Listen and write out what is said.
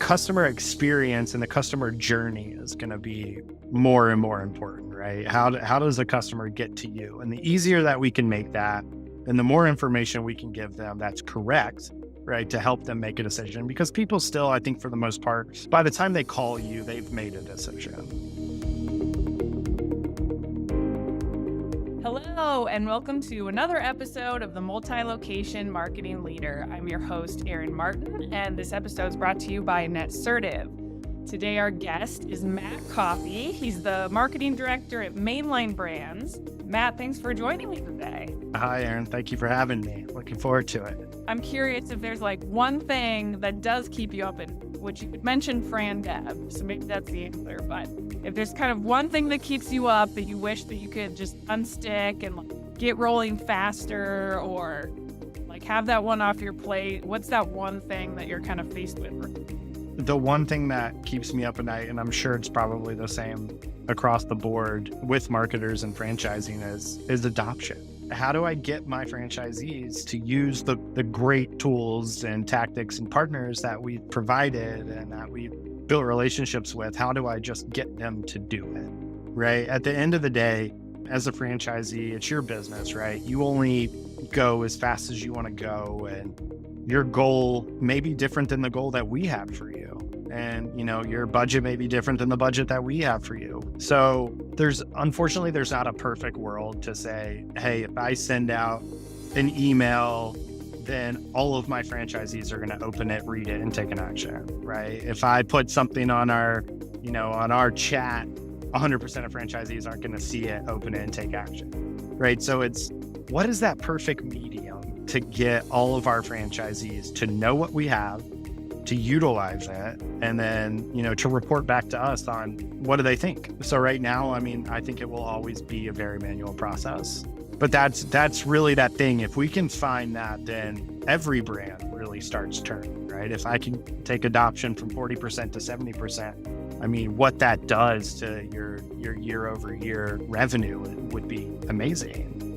customer experience and the customer journey is going to be more and more important, right? How does the customer get to you? And the easier that we can make that, and the more information we can give them that's correct, right, to help them make a decision. Because people still, I think for the most part, by the time they call you, they've made a decision. Hello, and welcome to another episode of the Multi-Location Marketing Leader. I'm your host, Erin Martin, and this episode is brought to you by NetCertive. Today, our guest is Matt Coffey. He's the marketing director at Mainline Brands. Matt, thanks for joining me today. Hi, Erin. Thank you for having me. Looking forward to it. I'm curious if there's one thing that does keep you up, which you mentioned Fran Deb, so maybe that's the answer. But if there's kind of one thing that keeps you up that you wish that you could just unstick and get rolling faster, or have that one off your plate, what's that one thing that you're kind of faced with? The one thing that keeps me up at night, and I'm sure it's probably the same across the board with marketers and franchising, is adoption. How do I get my franchisees to use the great tools and tactics and partners that we've provided and that we've built relationships with? How do I just get them to do it, right? At the end of the day, as a franchisee, it's your business, right? You only go as fast as you want to go, and your goal may be different than the goal that we have for you. And, your budget may be different than the budget that we have for you. So unfortunately, there's not a perfect world to say, hey, if I send out an email, then all of my franchisees are going to open it, read it, and take an action, right? If I put something on our chat, 100% of franchisees aren't going to see it, open it, and take action, right? So what is that perfect medium to get all of our franchisees to know what we have, to utilize it, and then, to report back to us on what do they think. So right now, I think it will always be a very manual process, but that's really that thing. If we can find that, then every brand really starts turning, right? If I can take adoption from 40% to 70%, what that does to your year over year revenue would be amazing.